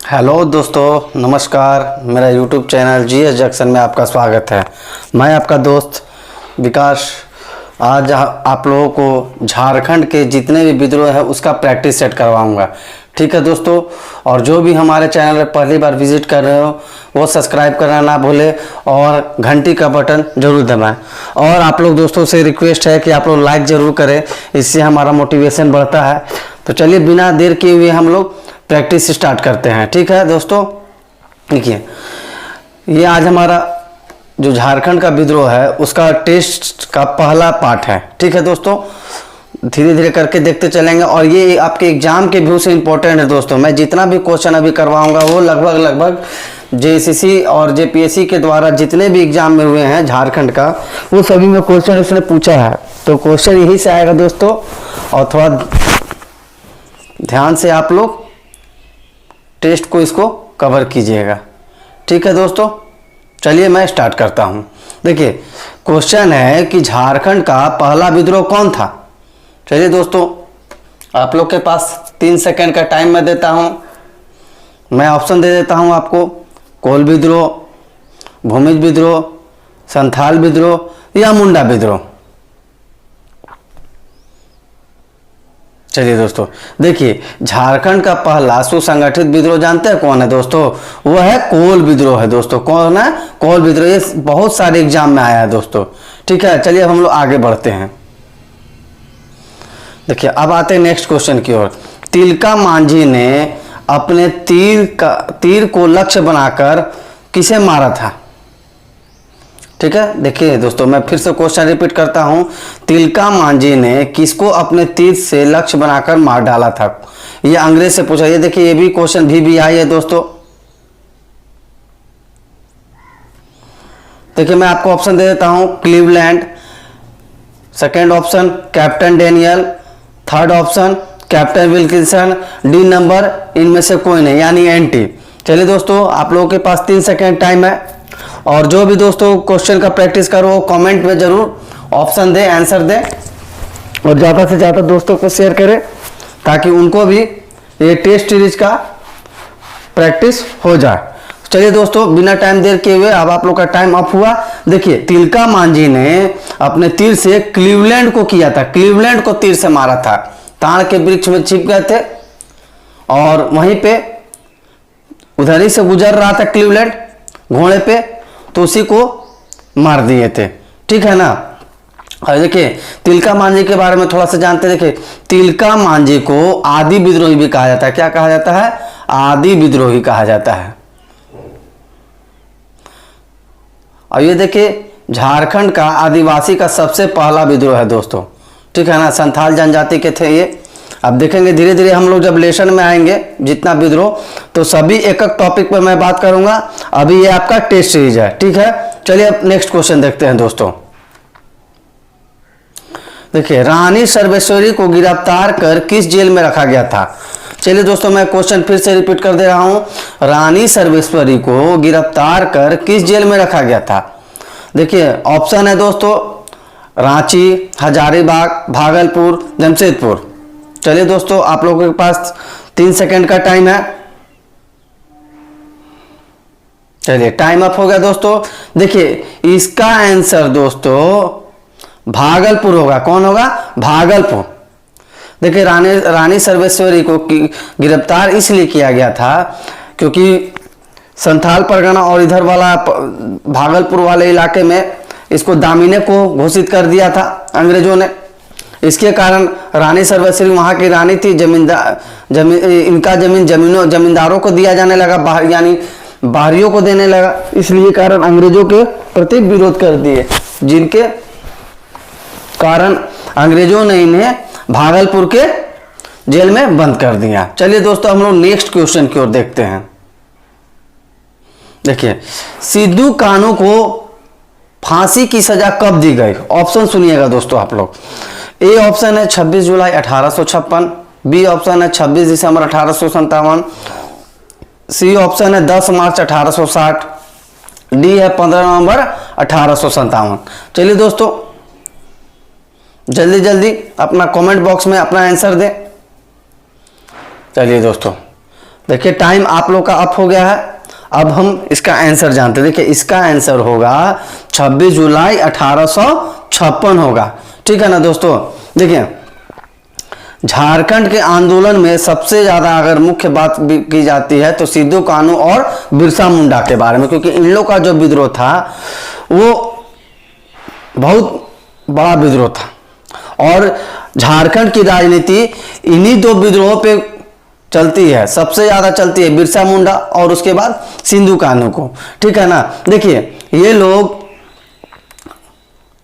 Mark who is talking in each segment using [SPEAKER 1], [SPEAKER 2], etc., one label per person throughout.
[SPEAKER 1] Hello दोस्तों, नमस्कार। मेरा यूट्यूब चैनल जीएस जंक्शन में आपका स्वागत है। मैं आपका दोस्त विकास आज आप लोगों को झारखंड के जितने भी विद्रोह है उसका प्रैक्टिस सेट करवाऊंगा। ठीक है दोस्तों, और जो भी हमारे चैनल पर पहली बार विजिट कर रहे हो वो सब्सक्राइब करना ना भूले और घंटी का बटन जरूर दबाएं। और आप लोग दोस्तों से रिक्वेस्ट है कि आप लोग लाइक ज़रूर करें, इससे हमारा मोटिवेशन बढ़ता है। तो चलिए बिना देर किए हुए हम लोग प्रैक्टिस स्टार्ट करते हैं। ठीक है दोस्तों, देखिए ये आज हमारा जो झारखंड का विद्रोह है उसका टेस्ट का पहला पार्ट है। ठीक है दोस्तों, धीरे धीरे करके देखते चलेंगे और ये आपके एग्जाम के व्यू से इम्पोर्टेंट है दोस्तों। मैं जितना भी क्वेश्चन अभी करवाऊंगा वो लगभग जेएसएससी और जेपीएससी के द्वारा जितने भी एग्जाम में हुए हैं झारखंड का, वो सभी में क्वेश्चन उसने पूछा है। तो क्वेश्चन यही से आएगा दोस्तों, और थोड़ा ध्यान से आप लोग टेस्ट को इसको कवर कीजिएगा। ठीक है दोस्तों, चलिए मैं स्टार्ट करता हूं। देखिए क्वेश्चन है कि झारखंड का पहला विद्रोह कौन था। चलिए दोस्तों, आप लोग के पास 3 सेकंड का टाइम मैं देता हूं। मैं ऑप्शन दे देता हूं आपको, कोल विद्रोह, भूमिज विद्रोह, संथाल विद्रोह या मुंडा विद्रोह। चलिए दोस्तों, देखिए झारखंड का पहला सुसंगठित विद्रोह जानते हैं कौन है दोस्तों? वो है कोल विद्रोह है दोस्तों। कौन है? कोल विद्रोह। ये बहुत सारे एग्जाम में आया है दोस्तों। ठीक है, चलिए अब हम लोग आगे बढ़ते हैं। देखिए अब आते हैं नेक्स्ट क्वेश्चन की ओर। तिलका मांझी ने अपने तीर को लक्ष्य बनाकर किसे मारा था? ठीक है, देखिए दोस्तों मैं फिर से क्वेश्चन रिपीट करता हूं। तिलका मांझी ने किसको अपने तीर से लक्ष्य बनाकर मार डाला था? ये अंग्रेज से पूछा। ये देखिए ये भी क्वेश्चन भी आई है दोस्तों। देखिए मैं आपको ऑप्शन दे देता हूं, Cleveland, second option captain Daniel, third option captain Wilkinson, D number इनमें से कोई नहीं यानी एनटी। चलिए दोस्तों, आप लोगों के पास 3 सेकेंड टाइम है और जो भी दोस्तों क्वेश्चन का प्रैक्टिस करो कमेंट में जरूर ऑप्शन दे, आंसर दे और ज़्यादा से ज़्यादा दोस्तों को शेयर करें ताकि उनको भी ये टेस्ट सीरीज का प्रैक्टिस हो जाए। चलिए दोस्तों, बिना टाइम देर किए हुए अब आप लोग का टाइम अप हुआ। देखिए तिलका मांझी ने अपने तीर से क्लीवलैंड को किया था, क्लीवलैंड को तीर से मारा था। ताड़ के वृक्ष में छिप गए थे और वहीं पे उधर ही से गुजर रहा था क्लीवलैंड घोड़े पे, तो उसी को मार दिए थे। ठीक है ना। और देखिए तिलका मांझी के बारे में थोड़ा सा जानते। देखिए तिलका मांझी को आदि विद्रोही भी कहा जाता है। क्या कहा जाता है? आदि विद्रोही कहा जाता है। और ये देखिए झारखंड का आदिवासी का सबसे पहला विद्रोह है दोस्तों। ठीक है ना, संथाल जनजाति के थे ये। अब देखेंगे धीरे धीरे हम लोग जब लेसन में आएंगे जितना विद्रोह, तो सभी एक एक टॉपिक पर मैं बात करूंगा। अभी ये आपका टेस्ट सीरीज है। ठीक है, चलिए अब नेक्स्ट क्वेश्चन देखते हैं दोस्तों। देखिए रानी सर्वेश्वरी को गिरफ्तार कर किस जेल में रखा गया था? चलिए दोस्तों मैं क्वेश्चन फिर से रिपीट कर दे रहा हूं। रानी सर्वेश्वरी को गिरफ्तार कर किस जेल में रखा गया था? देखिए ऑप्शन है दोस्तों, रांची, हजारीबाग, भागलपुर, जमशेदपुर। चलिए दोस्तों, आप लोगों के पास 3 सेकंड का टाइम है। चलिए टाइम अप हो गया दोस्तों। देखिए इसका आंसर दोस्तों भागलपुर होगा। कौन होगा? भागलपुर। देखिए रानी सर्वेश्वरी को गिरफ्तार इसलिए किया गया था क्योंकि संथाल परगना और इधर वाला भागलपुर वाले इलाके में इसको दामिने को घोषित कर दिया था अंग्रेजों ने। इसके कारण रानी सर्वेश्वरी वहां की रानी थी। इनका जमींदारों को दिया जाने लगा, यानी बाहरियों को देने लगा। इसलिए कारण अंग्रेजों के प्रति विरोध कर दिए, जिनके कारण अंग्रेजों ने इन्हें भागलपुर के जेल में बंद कर दिया। चलिए दोस्तों हम लोग नेक्स्ट क्वेश्चन की ओर देखते हैं। देखिए सिद्धू कान्हू को फांसी की सजा कब दी गई? ऑप्शन सुनिएगा दोस्तों आप लोग। ए ऑप्शन है 26 जुलाई 1856, बी ऑप्शन है 26 दिसंबर 1857, सी ऑप्शन है 10 मार्च 1860, डी है 15 नवंबर 1857। चलिए दोस्तों जल्दी जल्दी अपना कमेंट बॉक्स में अपना आंसर दें। चलिए दोस्तों देखिए टाइम आप लोग का अप हो गया है। अब हम इसका आंसर जानते हैं। देखिए इसका आंसर होगा 26 जुलाई 1856 होगा। ठीक है ना दोस्तों। देखिए झारखंड के आंदोलन में सबसे ज्यादा अगर मुख्य बात की जाती है तो सिद्धू कान्हू और बिरसा मुंडा के बारे में, क्योंकि इन लोग का जो विद्रोह था वो बहुत बड़ा विद्रोह था और झारखंड की राजनीति इन्हीं दो विद्रोहों पे चलती है, सबसे ज्यादा चलती है बिरसा मुंडा और उसके बाद सिद्धू कान्हू को। ठीक है ना। देखिए ये लोग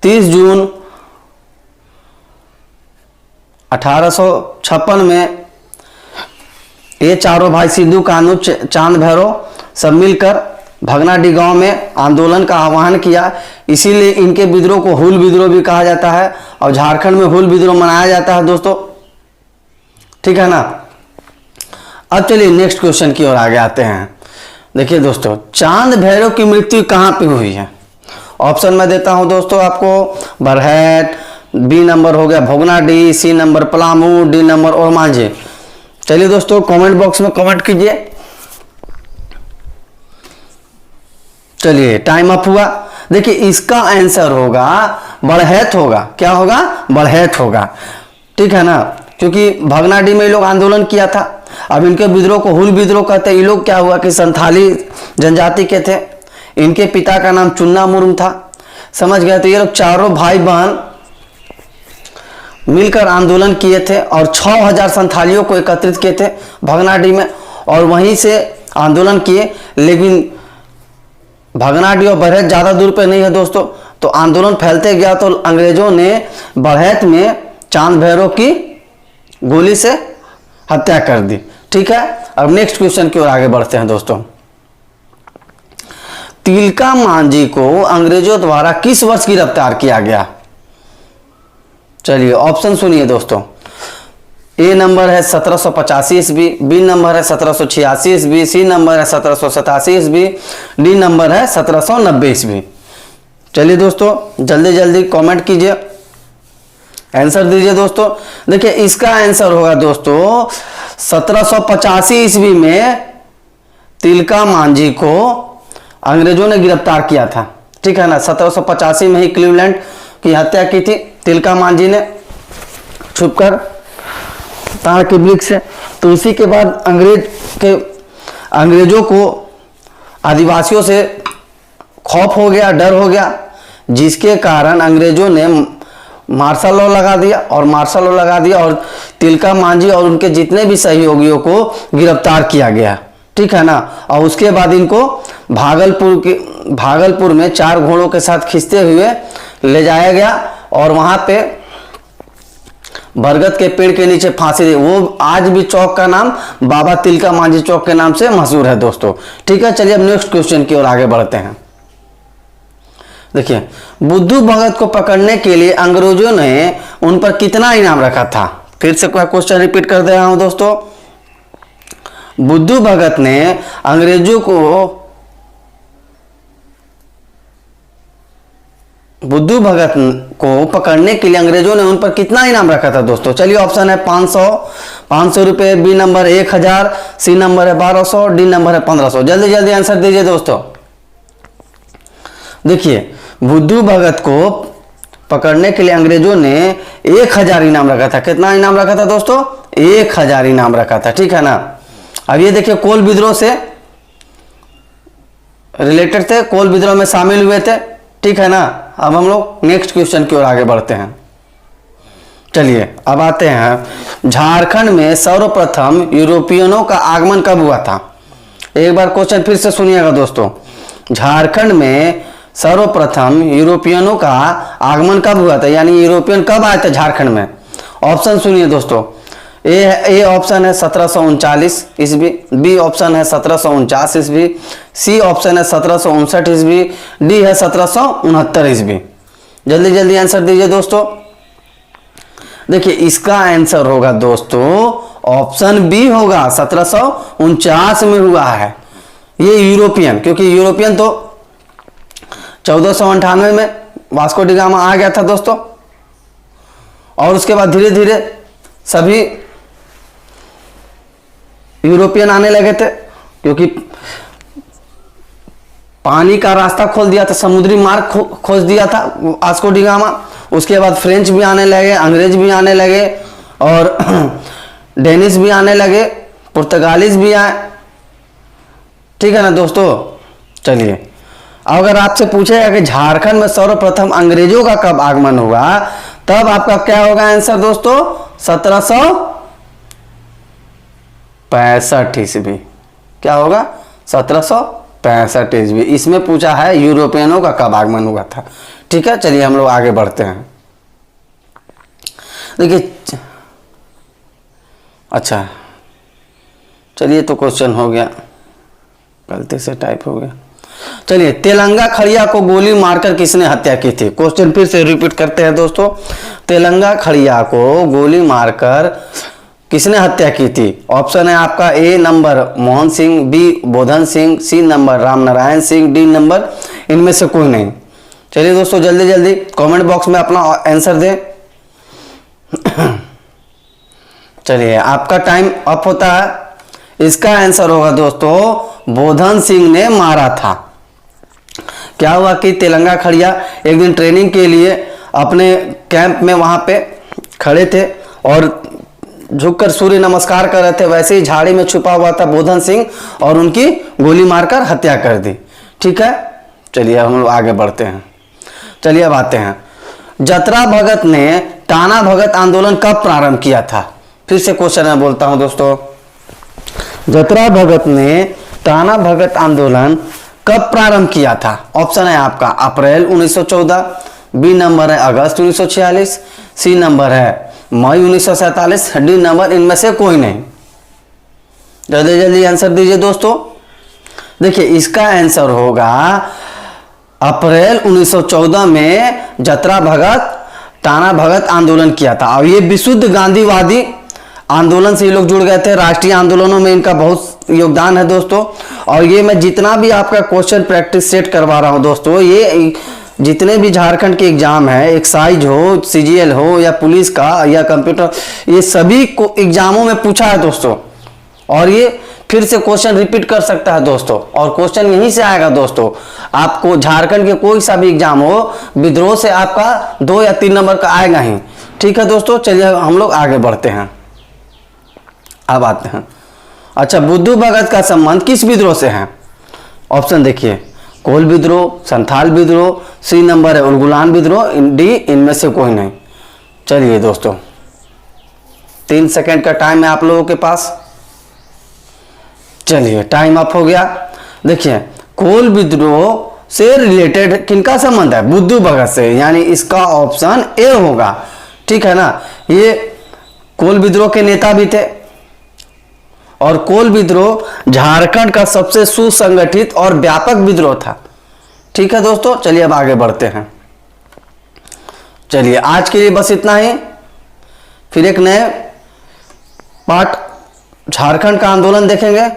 [SPEAKER 1] 30 जून 1856 में ये चारों भाई सिद्धू कान्हू चांद भैरव सब मिलकर भगनाडीह गांव में आंदोलन का आह्वान किया। इसीलिए इनके विद्रोह को हूल विद्रोह भी कहा जाता है और झारखंड में हूल विद्रोह मनाया जाता है दोस्तों। ठीक है ना। अब चलिए नेक्स्ट क्वेश्चन की ओर आगे आते हैं। देखिए दोस्तों चांद भैरव की मृत्यु कहां पे हुई है? ऑप्शन मैं देता हूं दोस्तों आपको, बरहट, बी नंबर हो गया Bhognadih, C number Palamu, D number Ormanjhi. चलिए दोस्तों कमेंट बॉक्स में कमेंट कीजिए। चलिए टाइम अप हुआ। देखिए इसका आंसर होगा बरहट होगा। क्या होगा? बरहट होगा। ठीक है ना, क्योंकि भगनाडीह में ये लोग आंदोलन किया था। अब इनके विद्रोह को हुल विद्रोह कहते हैं। ये लोग क्या हुआ कि संथाली जनजाति के थे, इनके पिता का नाम चुन्ना मुर्मू था, समझ गए। तो ये लोग चारों भाई बहन मिलकर आंदोलन किए थे और 6000 संथालियों को एकत्रित किए थे भगनाडीह में और वहीं से आंदोलन किए। लेकिन भगनाडीह और बरहट ज्यादा दूर पे नहीं है दोस्तों, तो आंदोलन फैलते गया तो अंग्रेजों ने बरहट में चांद भैरव की गोली से हत्या कर दी। ठीक है। अब नेक्स्ट क्वेश्चन की ओर आगे बढ़ते हैं दोस्तों। तिलका मांझी को अंग्रेजों द्वारा किस वर्ष गिरफ्तार किया गया? चलिए ऑप्शन सुनिए दोस्तों। ए नंबर है 1785 ईस्वी, बी नंबर है 1786 ईस्वी, सी नंबर है 1787 ईस्वी, डी नंबर है 1790 ईस्वी। चलिए दोस्तों जल्दी जल्दी कमेंट कीजिए, आंसर दीजिए दोस्तों। देखिए इसका आंसर होगा दोस्तों 1785 ईस्वी में तिलका मांझी को अंग्रेजों ने गिरफ्तार किया था। ठीक है ना। 1785 में ही क्लीवलैंड की हत्या की थी तिलका मांझी ने छुपकर ताड़ के वृक्ष से। तो इसी के बाद अंग्रेजों को आदिवासियों से खौफ हो गया, डर हो गया, जिसके कारण अंग्रेजों ने मार्शल लॉ लगा दिया और तिलका मांझी और उनके जितने भी सहयोगियों को गिरफ्तार किया गया। ठीक है ना। और उसके बाद इनको भागलपुर में 4 घोड़ों के साथ खींचते हुए ले जाया गया और वहां पे बरगद के पेड़ के नीचे फांसी दी। वो आज भी चौक का नाम बाबा तिलका मांझी चौक के नाम से मशहूर है दोस्तों। ठीक है। चलिए अब नेक्स्ट क्वेश्चन की ओर आगे बढ़ते हैं। देखिए बुद्धू भगत को पकड़ने के लिए अंग्रेजों ने उन पर कितना इनाम रखा था? फिर से क्वेश्चन रिपीट कर दे रहा हूं दोस्तों। बुद्धू भगत ने अंग्रेजों को पकड़ने के लिए अंग्रेजों ने उन पर कितना इनाम रखा था दोस्तों? चलिए ऑप्शन है 500 रुपए, बी नंबर 1000, सी नंबर है 1200, डी नंबर है 1500। जल्दी जल्दी आंसर दीजिए दोस्तों। देखिए बुद्धू भगत को पकड़ने के लिए अंग्रेजों ने 1000 इनाम रखा था। कितना इनाम रखा था दोस्तों? 1000 इनाम रखा था। ठीक है ना। अब ये देखिए कोल विद्रोह से रिलेटेड थे, कोल विद्रोह में शामिल हुए थे। ठीक है ना। अब हम लोग नेक्स्ट क्वेश्चन की ओर आगे बढ़ते हैं। चलिए अब आते हैं झारखंड में सर्वप्रथम यूरोपियनों का आगमन कब हुआ था? एक बार क्वेश्चन फिर से सुनिएगा दोस्तों। झारखंड में सर्वप्रथम यूरोपियनों का आगमन कब हुआ था, यानी यूरोपियन कब आए थे झारखंड में? ऑप्शन सुनिए दोस्तों। ए ऑप्शन है 1739 ईस्वी, बी ऑप्शन है 1749 ईस्वी, सी ऑप्शन है 1759 ईस्वी, डी है 1769 ईस्वी। जल्दी जल्दी आंसर दीजिए दोस्तों। देखिए इसका आंसर होगा दोस्तों ऑप्शन बी होगा, 1749 में हुआ है ये यूरोपियन। क्योंकि यूरोपियन तो 1498 में वास्को डी गामा आ गया था दोस्तों, और उसके बाद धीरे धीरे सभी यूरोपियन आने लगे थे, क्योंकि पानी का रास्ता खोल दिया था, समुद्री मार्ग खोज दिया था वास्को डी गामा। उसके बाद फ्रेंच भी आने लगे, अंग्रेज भी आने लगे, और डेनिश भी आने लगे, पुर्तगालीज भी आए। ठीक है ना दोस्तों। चलिए, अगर आपसे पूछेगा कि झारखंड में सर्वप्रथम अंग्रेजों का कब आगमन हुआ, तब आपका क्या होगा आंसर दोस्तों? 1765 ईस्वी। क्या होगा? 1765 ईस्वी। इसमें पूछा है यूरोपियनों का कब आगमन हुआ था। ठीक है, चलिए हम लोग आगे बढ़ते हैं। देखिए, अच्छा चलिए, तो क्वेश्चन हो गया, गलती से टाइप हो गया। चलिए, तेलंगा खड़िया को गोली मारकर किसने हत्या की थी? क्वेश्चन फिर से रिपीट करते हैं दोस्तों। तेलंगा खड़िया को गोली मारकर किसने हत्या की थी? ऑप्शन है आपका A number Mohan Singh, B Bodhan Singh, C number Ramnarayan Singh, D number इनमें से कोई नहीं। चलिए दोस्तों, जल्दी जल्दी कमेंट बॉक्स में अपना आंसर दें। चलिए, आपका टाइम अप होता है। इसका आंसर होगा दोस्तों बोधन सिंह ने मारा था। क्या हुआ कि तेलंगा खड़िया एक दिन ट्रेनिंग के लिए अपने कैंप में वहां पे खड़े थे और झुककर सूर्य नमस्कार कर रहे थे। वैसे ही झाड़ी में छुपा हुआ था बोधन सिंह और उनकी गोली मारकर हत्या कर दी। ठीक है, चलिए हम लोग आगे बढ़ते हैं। चलिए अब आते हैं, जतरा भगत ने टाना भगत आंदोलन कब प्रारंभ किया था? फिर से क्वेश्चन मैं बोलता हूं दोस्तों, जतरा भगत ने टाना भगत आंदोलन कब प्रारंभ किया था? ऑप्शन है आपका अप्रैल 1914, बी नंबर है अगस्त 1946, सी नंबर है मई 1947, डी नंबर इनमें से कोई नहीं। जल्दी जल्दी आंसर दीजिए दोस्तों। देखिए, इसका आंसर होगा अप्रैल 1914 में जतरा भगत टाना भगत आंदोलन किया था। और ये विशुद्ध गांधीवादी आंदोलन से ये लोग जुड़ गए थे। राष्ट्रीय आंदोलनों में इनका बहुत योगदान है दोस्तों। और ये मैं जितना भी आपका क्वेश्चन प्रैक्टिस सेट करवा रहा हूं दोस्तों, ये जितने भी झारखंड के एग्जाम है, एक्साइज हो, सीजीएल हो, या पुलिस का, या कंप्यूटर, ये सभी को एग्जामों में पूछा है दोस्तों। और ये फिर से क्वेश्चन रिपीट कर सकता है दोस्तों, और क्वेश्चन यहीं से आएगा दोस्तों। आपको झारखंड के कोई सा भी एग्जाम हो, विद्रोह से आपका 2 या 3 नंबर का आएगा ही। ठीक है दोस्तों, चलिए हम लोग आगे बढ़ते हैं। अब आते हैं, अच्छा, बुद्धू भगत का संबंध किस विद्रोह से है? ऑप्शन देखिए, कोल विद्रोह, संथाल विद्रोह, सी नंबर है उलगुलान विद्रोह, डी इनमें से कोई नहीं। चलिए दोस्तों, 3 सेकंड का टाइम है आप लोगों के पास। चलिए, टाइम अप हो गया। देखिए, कोल विद्रोह से रिलेटेड किनका संबंध है? बुद्धू भगत से, यानी इसका ऑप्शन ए होगा। ठीक है ना। ये कोल विद्रोह के नेता भी थे, और कोल विद्रोह झारखंड का सबसे सुसंगठित और व्यापक विद्रोह था। ठीक है दोस्तों, चलिए अब आगे बढ़ते हैं। चलिए, आज के लिए बस इतना ही। फिर एक नए पार्ट झारखंड का आंदोलन देखेंगे।